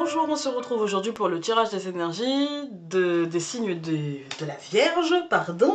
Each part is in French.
Bonjour, on se retrouve aujourd'hui pour le tirage des énergies des signes de la Vierge, pardon,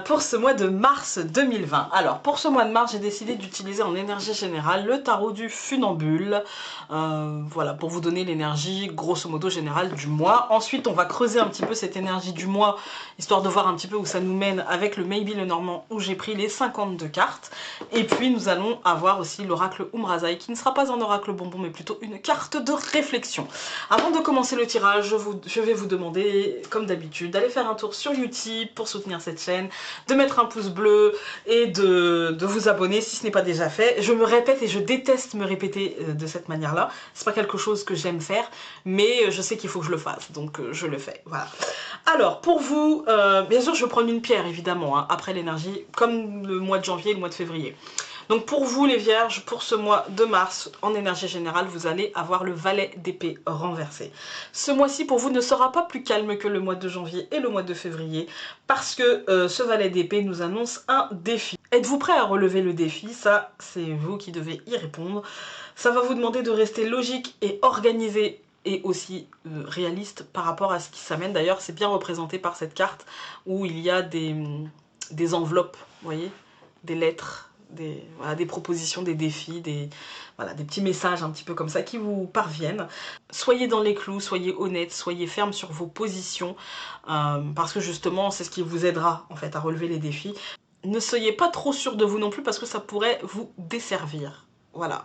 pour ce mois de mars 2020. Alors, pour ce mois de mars, j'ai décidé d'utiliser en énergie générale le tarot du funambule, voilà, pour vous donner l'énergie grosso modo générale du mois. Ensuite, on va creuser un petit peu cette énergie du mois, histoire de voir un petit peu où ça nous mène avec le Maybe le Normand, où j'ai pris les 52 cartes. Et puis, nous allons avoir aussi l'oracle Umrazai, qui ne sera pas un oracle bonbon, mais plutôt une carte de réflexion. Avant de commencer le tirage, je vais vous demander, comme d'habitude, d'aller faire un tour sur YouTube pour soutenir cette chaîne, de mettre un pouce bleu et de vous abonner si ce n'est pas déjà fait. Je me répète et je déteste me répéter de cette manière-là. C'est pas quelque chose que j'aime faire, mais je sais qu'il faut que je le fasse, donc je le fais. Voilà. Alors, pour vous, bien sûr, je vais prendre une pierre, évidemment, hein, après l'énergie, comme le mois de janvier et le mois de février. Donc pour vous les vierges, pour ce mois de mars, en énergie générale, vous allez avoir le valet d'épée renversé. Ce mois-ci pour vous ne sera pas plus calme que le mois de janvier et le mois de février, parce que ce valet d'épée nous annonce un défi. Êtes-vous prêt à relever le défi? Ça, c'est vous qui devez y répondre. Ça va vous demander de rester logique et organisé et aussi réaliste par rapport à ce qui s'amène. D'ailleurs, c'est bien représenté par cette carte où il y a des enveloppes, vous voyez, des lettres, voilà, des propositions, des défis, voilà, des petits messages un petit peu comme ça qui vous parviennent. Soyez dans les clous, soyez honnête, soyez ferme sur vos positions, parce que justement c'est ce qui vous aidera en fait à relever les défis. Ne soyez pas trop sûr de vous non plus parce que ça pourrait vous desservir. Voilà.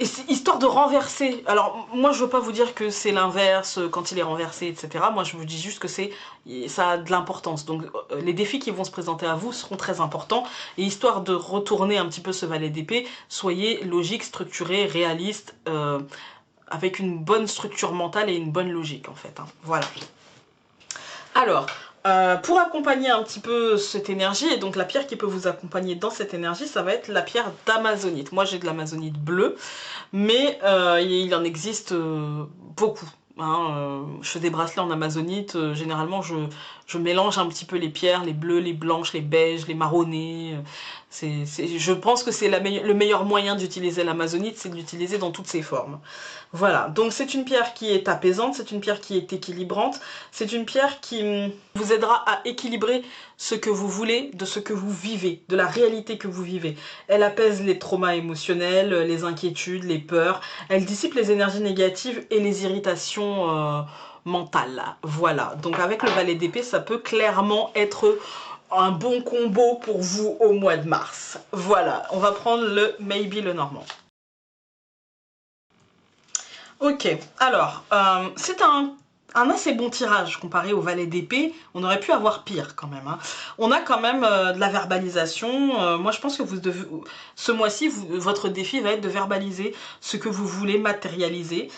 Et histoire de renverser, alors moi je veux pas vous dire que c'est l'inverse quand il est renversé, etc. Moi je vous dis juste que ça a de l'importance. Donc les défis qui vont se présenter à vous seront très importants. Et histoire de retourner un petit peu ce valet d'épée, soyez logique, structuré, réaliste, avec une bonne structure mentale et une bonne logique en fait. Hein. Voilà. Alors, pour accompagner un petit peu cette énergie, et donc la pierre qui peut vous accompagner dans cette énergie, ça va être la pierre d'amazonite. Moi j'ai de l'amazonite bleue, mais il en existe beaucoup. Hein, je fais des bracelets en amazonite, généralement je mélange un petit peu les pierres, les bleues, les blanches, les beiges, les marronnées. Je pense que c'est le meilleur moyen d'utiliser l'amazonite, c'est de l'utiliser dans toutes ses formes. Voilà, donc c'est une pierre qui est apaisante, c'est une pierre qui est équilibrante, c'est une pierre qui vous aidera à équilibrer ce que vous voulez de ce que vous vivez, de la réalité que vous vivez. Elle apaise les traumas émotionnels, les inquiétudes, les peurs, elle dissipe les énergies négatives et les irritations mentales. Voilà, donc avec le valet d'épée, ça peut clairement être un bon combo pour vous au mois de mars. Voilà, on va prendre le Maybe le Normand. Ok, alors, c'est un assez bon tirage comparé au valet d'épée. On aurait pu avoir pire quand même. Hein. On a quand même de la verbalisation. Moi, je pense que ce mois-ci, votre défi va être de verbaliser ce que vous voulez matérialiser.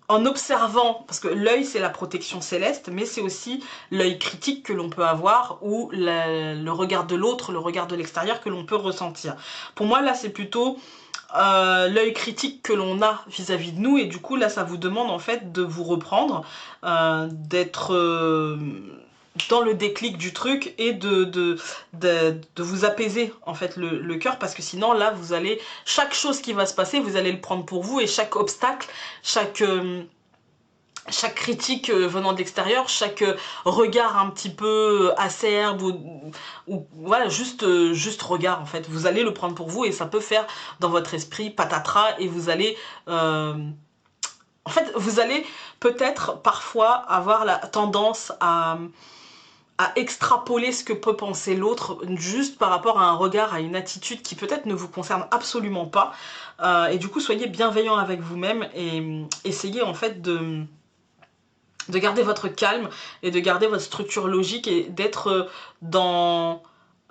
En observant, parce que l'œil c'est la protection céleste, mais c'est aussi l'œil critique que l'on peut avoir ou le regard de l'autre, le regard de l'extérieur que l'on peut ressentir. Pour moi là c'est plutôt l'œil critique que l'on a vis-à-vis de nous et du coup là ça vous demande en fait de vous reprendre, d'être dans le déclic du truc et de vous apaiser en fait le cœur parce que sinon là vous allez, chaque chose qui va se passer vous allez le prendre pour vous et chaque obstacle, chaque critique venant de l'extérieur, chaque regard un petit peu acerbe ou voilà, juste regard en fait, vous allez le prendre pour vous et ça peut faire dans votre esprit patatras et vous allez en fait vous allez peut-être parfois avoir la tendance à extrapoler ce que peut penser l'autre juste par rapport à un regard, à une attitude qui peut-être ne vous concerne absolument pas et du coup soyez bienveillant avec vous-même et essayez en fait de garder votre calme et de garder votre structure logique et d'être dans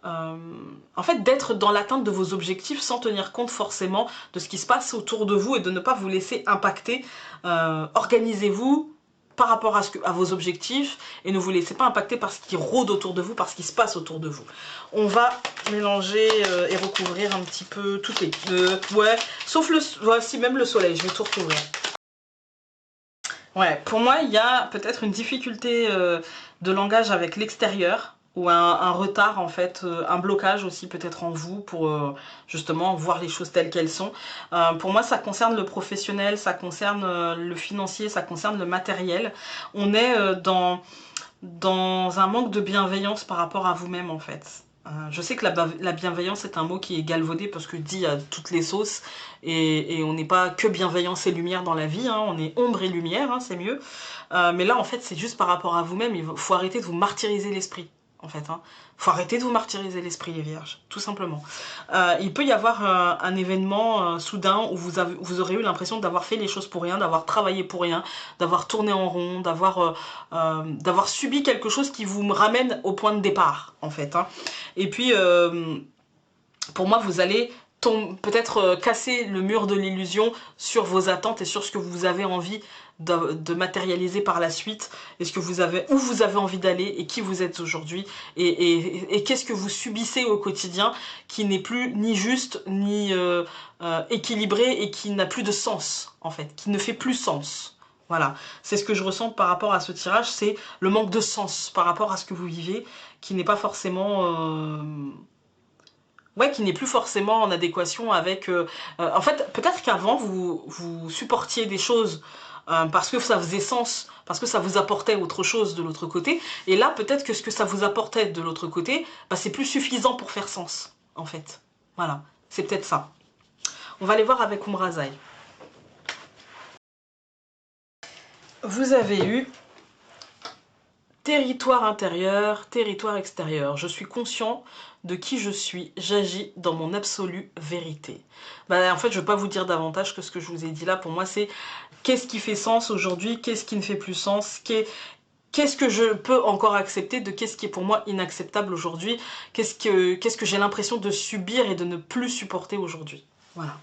en fait d'être dans l'atteinte de vos objectifs sans tenir compte forcément de ce qui se passe autour de vous et de ne pas vous laisser impacter. Organisez-vous par rapport à vos objectifs et ne vous laissez pas impacter par ce qui rôde autour de vous, par ce qui se passe autour de vous. On va mélanger et recouvrir un petit peu toutes les ouais, sauf voici même le soleil, je vais tout recouvrir. Ouais, pour moi, il y a peut-être une difficulté de langage avec l'extérieur. ou un retard en fait, un blocage aussi peut-être en vous pour justement voir les choses telles qu'elles sont. Pour moi ça concerne le professionnel, ça concerne le financier, ça concerne le matériel. On est dans un manque de bienveillance par rapport à vous-même en fait. Je sais que la bienveillance est un mot qui est galvaudé parce que dit à toutes les sauces et on n'est pas que bienveillance et lumière dans la vie, hein, on est ombre et lumière, hein, c'est mieux. Mais là en fait c'est juste par rapport à vous-même, il faut arrêter de vous martyriser l'esprit. En fait, hein. Faut arrêter de vous martyriser l'esprit, les vierges, tout simplement. Il peut y avoir un événement soudain où vous aurez eu l'impression d'avoir fait les choses pour rien, d'avoir travaillé pour rien, d'avoir tourné en rond, d'avoir subi quelque chose qui vous ramène au point de départ, en fait. Hein. Et puis, pour moi, vous allez peut-être casser le mur de l'illusion sur vos attentes et sur ce que vous avez envie de matérialiser par la suite, et ce que où vous avez envie d'aller et qui vous êtes aujourd'hui, et qu'est-ce que vous subissez au quotidien qui n'est plus ni juste ni équilibré et qui n'a plus de sens en fait, qui ne fait plus sens. Voilà, c'est ce que je ressens par rapport à ce tirage, c'est le manque de sens par rapport à ce que vous vivez, qui n'est pas forcément... ouais, qui n'est plus forcément en adéquation avec... en fait, peut-être qu'avant, vous supportiez des choses parce que ça faisait sens, parce que ça vous apportait autre chose de l'autre côté. Et là, peut-être que ce que ça vous apportait de l'autre côté, bah, c'est plus suffisant pour faire sens, en fait. Voilà, c'est peut-être ça. On va aller voir avec Umrazai. Vous avez eu territoire intérieur, territoire extérieur. Je suis conscient de qui je suis, j'agis dans mon absolue vérité. Bah, en fait, je ne vais pas vous dire davantage que ce que je vous ai dit là. Pour moi, c'est qu'est-ce qui fait sens aujourd'hui, qu'est-ce qui ne fait plus sens, qu'est-ce que je peux encore accepter de qu'est-ce qui est pour moi inacceptable aujourd'hui, qu'est-ce que j'ai l'impression de subir et de ne plus supporter aujourd'hui. Voilà.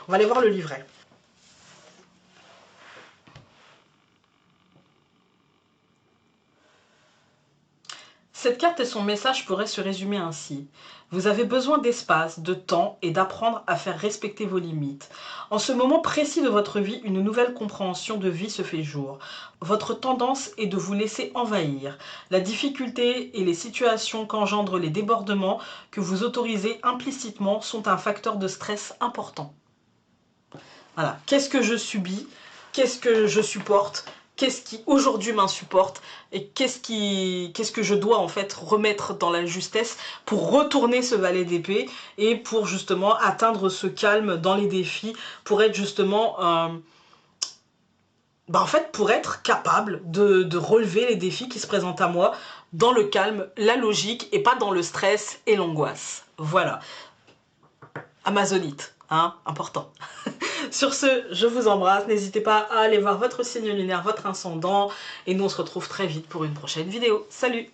On va aller voir le livret. Cette carte et son message pourraient se résumer ainsi. Vous avez besoin d'espace, de temps et d'apprendre à faire respecter vos limites. En ce moment précis de votre vie, une nouvelle compréhension de vie se fait jour. Votre tendance est de vous laisser envahir. La difficulté et les situations qu'engendrent les débordements que vous autorisez implicitement sont un facteur de stress important. Voilà. Qu'est-ce que je subis? Qu'est-ce que je supporte? Qu'est-ce qui aujourd'hui m'insupporte et qu'est-ce que je dois en fait remettre dans la justesse pour retourner ce valet d'épée et pour justement atteindre ce calme dans les défis, pour être justement en fait pour être capable de relever les défis qui se présentent à moi dans le calme, la logique et pas dans le stress et l'angoisse. Voilà. Amazonite, hein, important. Sur ce, je vous embrasse, n'hésitez pas à aller voir votre signe lunaire, votre ascendant, et nous on se retrouve très vite pour une prochaine vidéo. Salut!